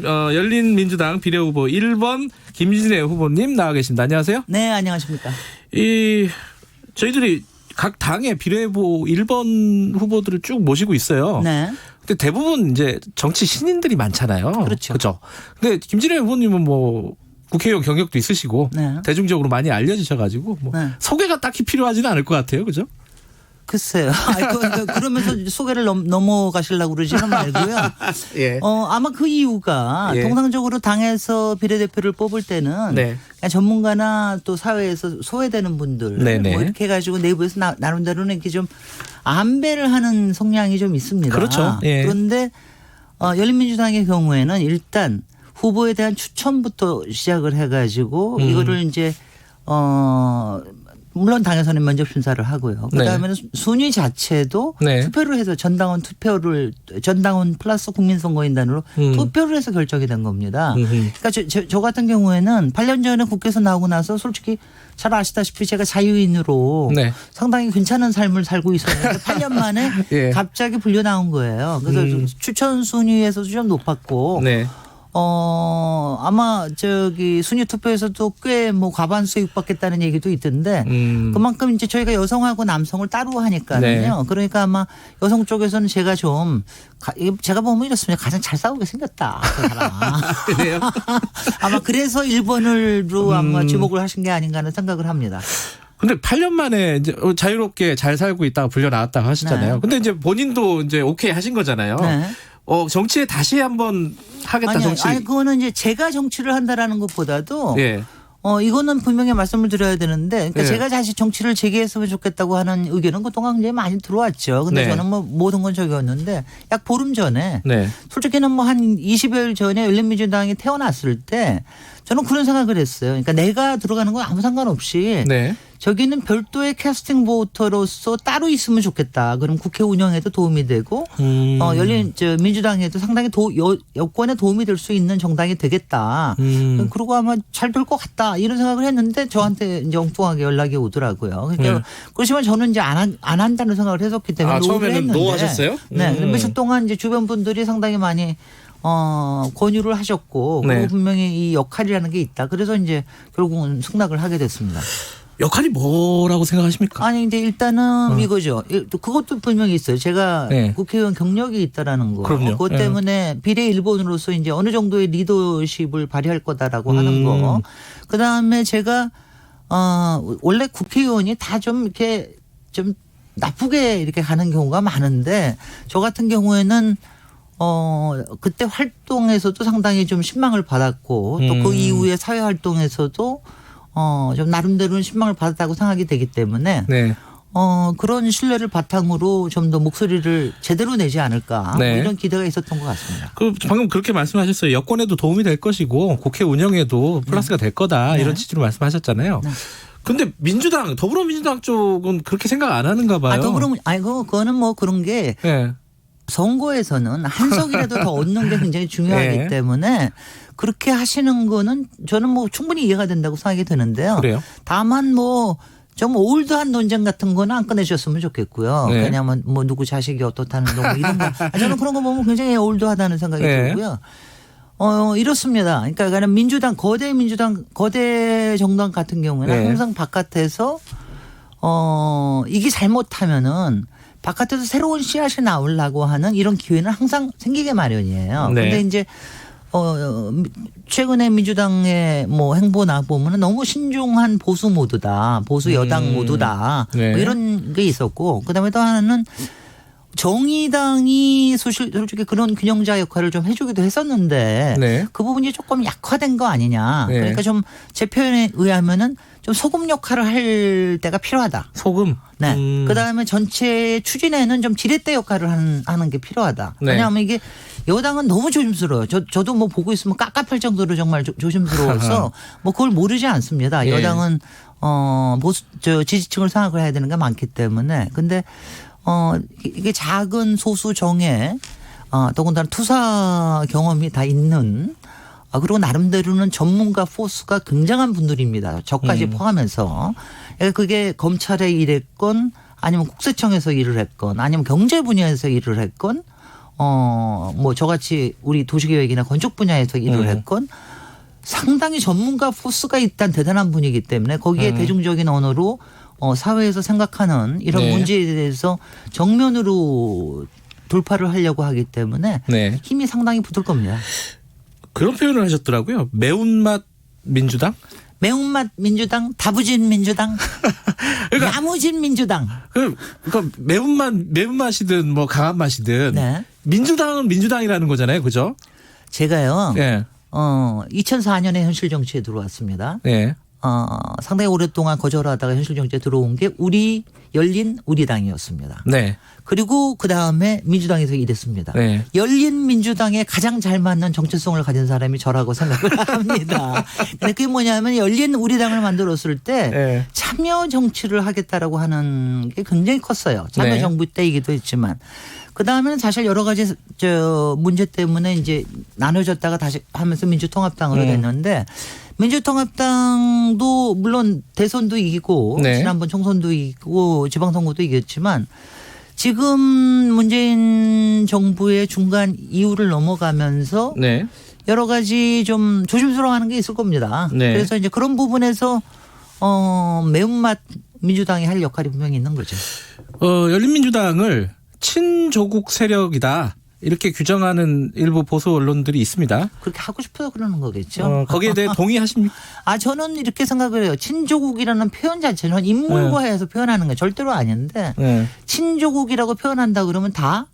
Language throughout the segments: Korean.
열린민주당 비례후보 1번 김진애 후보님 나와 계십니다. 안녕하세요. 네, 안녕하십니까. 저희들이 각 당의 비례후보 1번 후보들을 쭉 모시고 있어요. 네. 근데 대부분 이제 정치 신인들이 많잖아요. 그렇죠. 그렇죠. 근데 김진애 후보님은 뭐 국회의원 경력도 있으시고 네. 대중적으로 많이 알려지셔가지고 뭐 네. 소개가 딱히 필요하지는 않을 것 같아요. 그죠? 글쎄요. 그러면서 소개를 넘어가시려고 그러지는 말고요. 예. 아마 그 이유가 예. 통상적으로 당에서 비례대표를 뽑을 때는 네. 그냥 전문가나 또 사회에서 소외되는 분들 네네. 뭐 이렇게 해가지고 내부에서 나름대로는 이렇게 좀 안배를 하는 성향이 좀 있습니다. 그렇죠. 예. 그런데 열린민주당의 경우에는 일단 후보에 대한 추천부터 시작을 해가지고 이거를 이제 물론 당에서는 면접 심사를 하고요. 그다음에는 순위 자체도 네. 투표를 해서 전당원 플러스 국민선거인단으로 투표를 해서 결정이 된 겁니다. 그러니까 저 같은 경우에는 8년 전에 국회에서 나오고 나서 솔직히 잘 아시다시피 제가 자유인으로 네. 상당히 괜찮은 삶을 살고 있었는데 8년 만에 예. 갑자기 불려 나온 거예요. 그래서 추천 순위에서도 좀 높았고 네. 아마 순위 투표에서도 꽤 뭐 과반수에 육박했다는 얘기도 있던데 그만큼 이제 저희가 여성하고 남성을 따로 하니까요. 네. 그러니까 아마 여성 쪽에서는 제가 보면 이렇습니다. 가장 잘 싸우게 생겼다. 그 사람. 그래요? 아마 그래서 1번으로 아마 지목을 하신 게 아닌가 하는 생각을 합니다. 근데 8년 만에 이제 자유롭게 잘 살고 있다가 불려 나왔다고 하시잖아요. 네. 근데 이제 본인도 이제 오케이 하신 거잖아요. 네. 정치에 다시 한번 하겠다. 아니 그거는 이제 제가 정치를 한다라는 것보다도 예. 이거는 분명히 말씀을 드려야 되는데 그러니까 네. 제가 다시 정치를 재개했으면 좋겠다고 하는 의견은 그동안 굉장히 많이 들어왔죠. 근데 네. 저는 뭐 모든 건 적이었는데 약 보름 전에 네. 솔직히는 뭐 한 20여일 전에 열린민주당이 태어났을 때 저는 그런 생각을 했어요. 그러니까 내가 들어가는 건 아무 상관없이 네. 저기는 별도의 캐스팅 보터로서 따로 있으면 좋겠다. 그럼 국회 운영에도 도움이 되고 민주당에도 상당히 여권에 도움이 될 수 있는 정당이 되겠다. 그리고 아마 잘 될 것 같다. 이런 생각을 했는데 저한테 이제 엉뚱하게 연락이 오더라고요. 그러니까 그렇지만 저는 이제 안 한다는 생각을 했었기 때문에 처음에는 노 하셨어요? 네. 며칠 동안 이제 주변 분들이 상당히 많이 권유를 하셨고 네. 그리고 분명히 이 역할이라는 게 있다. 그래서 이제 결국은 승낙을 하게 됐습니다. 역할이 뭐라고 생각하십니까? 아니 근데 일단은 이거죠. 그것도 분명히 있어요. 제가 네. 국회의원 경력이 있다라는 거. 그럼요. 그것 때문에 비례 1번으로서 이제 어느 정도의 리더십을 발휘할 거다라고 하는 거. 그다음에 제가 원래 국회의원이 다 좀 이렇게 좀 나쁘게 이렇게 가는 경우가 많은데 저 같은 경우에는 그때 활동에서도 상당히 좀 신망을 받았고 또 그 이후에 사회 활동에서도 좀 나름대로는 신망을 받았다고 생각이 되기 때문에 네. 그런 신뢰를 바탕으로 좀 더 목소리를 제대로 내지 않을까 네. 뭐 이런 기대가 있었던 것 같습니다. 방금 그렇게 말씀하셨어요. 여권에도 도움이 될 것이고 국회 운영에도 플러스가 될 거다. 네. 이런 취지로 말씀하셨잖아요. 네. 근데 더불어민주당 쪽은 그렇게 생각 안 하는가 봐요. 그거는 뭐 그런 게 네. 선거에서는 한 석이라도 더 얻는 게 굉장히 중요하기 네. 때문에 그렇게 하시는 거는 저는 뭐 충분히 이해가 된다고 생각이 드는데요. 그래요? 다만 뭐 좀 올드한 논쟁 같은 거는 안 꺼내셨으면 좋겠고요. 네. 그냥 뭐 누구 자식이 어떻다는 거 이런 거. 저는 그런 거 보면 굉장히 올드하다는 생각이 네. 들고요. 이렇습니다. 그러니까 거대 정당 같은 경우에는 네. 항상 바깥에서 이게 잘못하면은 바깥에서 새로운 씨앗이 나오려고 하는 이런 기회는 항상 생기게 마련이에요. 네. 그런데 이제 최근에 민주당의 뭐 행보나 보면은 너무 신중한 보수 모드다. 보수 여당 모두다. 네. 뭐 이런 게 있었고 그다음에 또 하나는 정의당이 솔직히 그런 균형자 역할을 좀 해주기도 했었는데 네. 그 부분이 조금 약화된 거 아니냐. 네. 그러니까 좀 제 표현에 의하면은 좀 소금 역할을 할 때가 필요하다. 소금. 네. 그다음에 전체 추진에는 좀 지렛대 역할을 하는 게 필요하다. 네. 왜냐하면 이게 여당은 너무 조심스러워요. 저도 뭐 보고 있으면 깝깝할 정도로 정말 조심스러워서 뭐 그걸 모르지 않습니다. 예. 여당은 지지층을 생각을 해야 되는 게 많기 때문에. 근데 이게 작은 소수 정에 더군다나 투사 경험이 다 있는 그리고 나름대로는 전문가 포스가 굉장한 분들입니다. 저까지 포함해서. 그게 검찰에 일했건 아니면 국세청에서 일을 했건 아니면 경제 분야에서 일을 했건 뭐 저같이 우리 도시계획이나 건축 분야에서 일을 했건 상당히 전문가 포스가 일단 대단한 분이기 때문에 거기에 대중적인 언어로 사회에서 생각하는 이런 네. 문제에 대해서 정면으로 돌파를 하려고 하기 때문에 네. 힘이 상당히 붙을 겁니다. 그런 표현을 하셨더라고요. 매운맛 민주당? 매운맛 민주당, 다부진 민주당, 그러니까 야무진 민주당. 그러니까 매운맛이든 뭐 강한 맛이든 네. 민주당은 민주당이라는 거잖아요. 그죠? 제가요. 예. 2004년에 현실 정치에 들어왔습니다. 예. 상당히 오랫동안 거절하다가 현실 정치에 들어온 게 열린 우리당이었습니다. 네. 그리고 그 다음에 민주당에서 일했습니다. 네. 열린 민주당에 가장 잘 맞는 정체성을 가진 사람이 저라고 생각을 합니다. 근데 그게 뭐냐면 열린 우리당을 만들었을 때 네. 참여 정치를 하겠다라고 하는 게 굉장히 컸어요. 참여 네. 정부 때이기도 했지만. 그 다음에는 사실 여러 가지 문제 때문에 이제 나눠졌다가 다시 하면서 민주통합당으로 됐는데 민주통합당도 물론 대선도 이기고 네. 지난번 총선도 이기고 지방선거도 이겼지만 지금 문재인 정부의 중간 이후를 넘어가면서 네. 여러 가지 좀 조심스러워하는 게 있을 겁니다. 네. 그래서 이제 그런 부분에서 매운맛 민주당이 할 역할이 분명히 있는 거죠. 열린민주당을 친조국 세력이다. 이렇게 규정하는 일부 보수 언론들이 있습니다. 그렇게 하고 싶어요 그러는 거겠죠. 거기에 대해 동의하십니까? 저는 이렇게 생각을 해요. 친조국이라는 표현 자체는 인물과해서 표현하는 게 절대로 아닌데 네. 친조국이라고 표현한다 그러면 다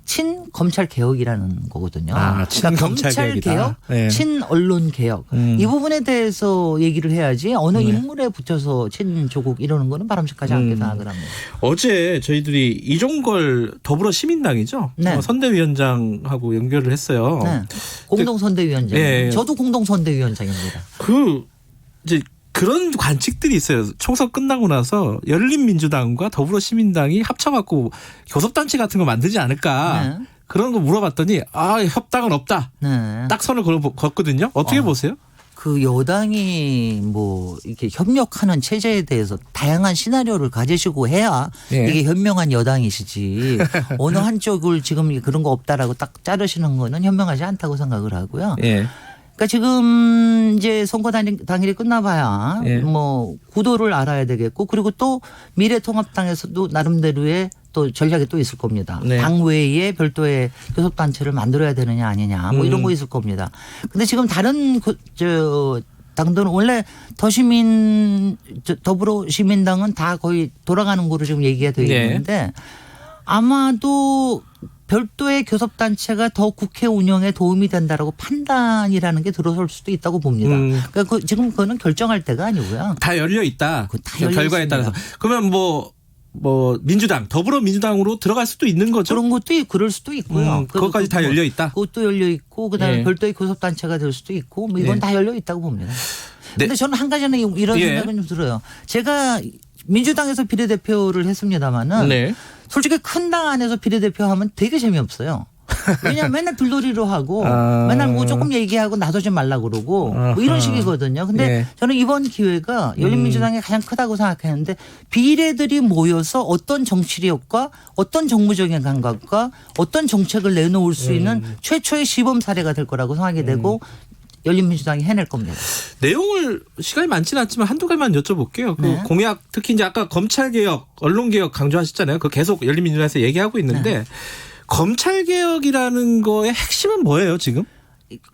친검찰개혁이라는 거거든요. 친검찰개혁이다. 검찰개혁, 네. 친언론개혁 이 부분에 대해서 얘기를 해야지 어느 인물에 붙여서 친조국 이러는 거는 바람직하지 않게 생각을 합니다. 어제 저희들이 이종걸 더불어시민당이죠. 네. 선대위원장하고 연결을 했어요. 네. 공동선대위원장. 예. 저도 공동선대위원장입니다. 이제 그런 관측들이 있어요. 총선 끝나고 나서 열린민주당과 더불어시민당이 합쳐갖고 교섭단체 같은 거 만들지 않을까. 네. 그런 거 물어봤더니 협당은 없다. 네. 딱 선을 걷거든요. 어떻게 보세요? 그 여당이 뭐 이렇게 협력하는 체제에 대해서 다양한 시나리오를 가지시고 해야 예. 이게 현명한 여당이시지 어느 한쪽을 지금 그런 거 없다라고 딱 자르시는 거는 현명하지 않다고 생각을 하고요. 예. 그러니까 지금 이제 선거 당일이 끝나봐야 예. 뭐 구도를 알아야 되겠고 그리고 또 미래통합당에서도 나름대로의 또 전략이 또 있을 겁니다. 네. 당 외에 별도의 교섭단체를 만들어야 되느냐 아니냐 뭐 이런 거 있을 겁니다. 근데 지금 다른 당들은 원래 더불어시민당은 다 거의 돌아가는 거로 지금 얘기가 되어 네. 있는데 아마도 별도의 교섭단체가 더 국회 운영에 도움이 된다라고 판단이라는 게 들어설 수도 있다고 봅니다. 그러니까 지금 그거는 결정할 때가 아니고요. 다 열려 있다. 그거 다 열려 결과에 있습니다. 따라서. 그러면 뭐 민주당, 더불어민주당으로 들어갈 수도 있는 거죠. 그런 것도 그럴 수도 있고요. 그것까지 다 열려 있다. 그것도 열려 있고 그다음에 예. 별도의 교섭단체가 될 수도 있고 뭐 이건 예. 다 열려 있다고 봅니다. 네. 근데 저는 한 가지는 이런 예. 생각은 좀 들어요. 제가 민주당에서 비례대표를 했습니다마는 네. 솔직히 큰 당 안에서 비례대표 하면 되게 재미없어요. 왜냐하면 맨날 불놀이로 하고 맨날 뭐 조금 얘기하고 나서지 말라 그러고 뭐 이런 식이거든요. 근데 예. 저는 이번 기회가 열린민주당이 가장 크다고 생각했는데 비례들이 모여서 어떤 정치력과 어떤 정무적인 감각과 어떤 정책을 내놓을 수 있는 최초의 시범 사례가 될 거라고 생각이 되고 열린민주당이 해낼 겁니다. 내용을 시간이 많지는 않지만 한두 가지만 여쭤볼게요. 그 네. 공약 특히 이제 아까 검찰개혁, 언론개혁 강조하셨잖아요. 그 계속 열린민주당에서 얘기하고 있는데 검찰개혁이라는 거의 핵심은 뭐예요 지금?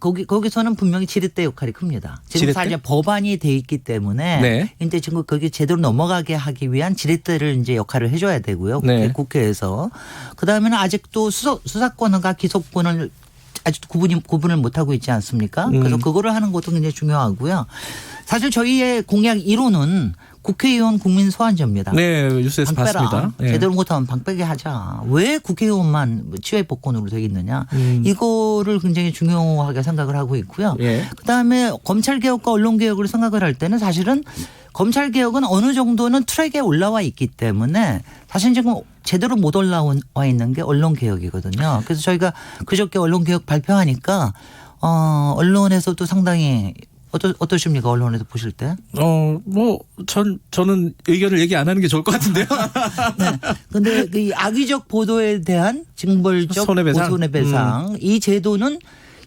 거기서는 분명히 지렛대 역할이 큽니다. 지금 지렛대? 사실 법안이 돼 있기 때문에 네. 이제 지금 거기 제대로 넘어가게 하기 위한 지렛대를 이제 역할을 해줘야 되고요. 네. 국회에서 그 다음에는 아직도 수사권과 기소권을 아직도 구분을 못 하고 있지 않습니까? 그래서 그거를 하는 것도 굉장히 중요하고요. 사실 저희의 공약 1호는 국회의원 국민 소환제입니다. 네, 뉴스에서 방 빼라. 봤습니다. 네. 제대로 못하면 방 빼게 하자. 왜 국회의원만 치외 복권으로 되어 있느냐. 이거를 굉장히 중요하게 생각을 하고 있고요. 예. 그다음에 검찰개혁과 언론개혁을 생각을 할 때는 사실은 검찰개혁은 어느 정도는 트랙에 올라와 있기 때문에 사실 지금 제대로 못 올라와 있는 게 언론개혁이거든요. 그래서 저희가 그저께 언론개혁 발표하니까 언론에서도 상당히 어떠십니까? 언론에서 보실 때? 저는 의견을 얘기 안 하는 게 좋을 것 같은데요. 네. 근데 그 악의적 보도에 대한 징벌적 손해배상 이 제도는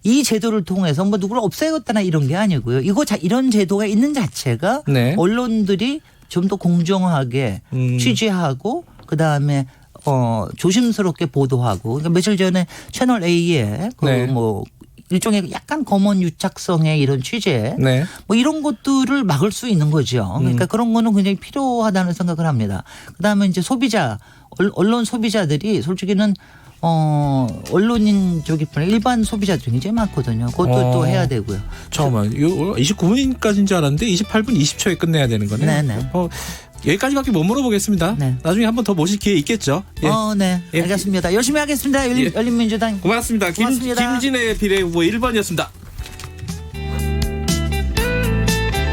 이 제도를 통해서 뭐 누구를 없애겠다나 이런 게 아니고요. 이런 제도가 있는 자체가 네. 언론들이 좀 더 공정하게 취재하고 그다음에 조심스럽게 보도하고 그러니까 며칠 전에 채널 A에 네. 뭐 일종의 약간 검언 유착성의 이런 취재 네. 뭐 이런 것들을 막을 수 있는 거죠. 그러니까 그런 거는 굉장히 필요하다는 생각을 합니다. 그다음에 이제 소비자 언론 소비자들이 솔직히는 언론인 쪽이뿐 일반 소비자들이 굉장히 많거든요. 그것도 또 해야 되고요. 잠깐만, 이거 29분까지인 줄 알았는데 28분 20초에 끝내야 되는 거네. 네네. 여기까지밖에 못 물어보겠습니다. 네. 나중에 한 번 더 모실 기회 있겠죠. 예. 네. 예. 알겠습니다. 열심히 하겠습니다. 열린민주당. 고맙습니다. 고맙습니다. 김진애 비례후보 1번이었습니다.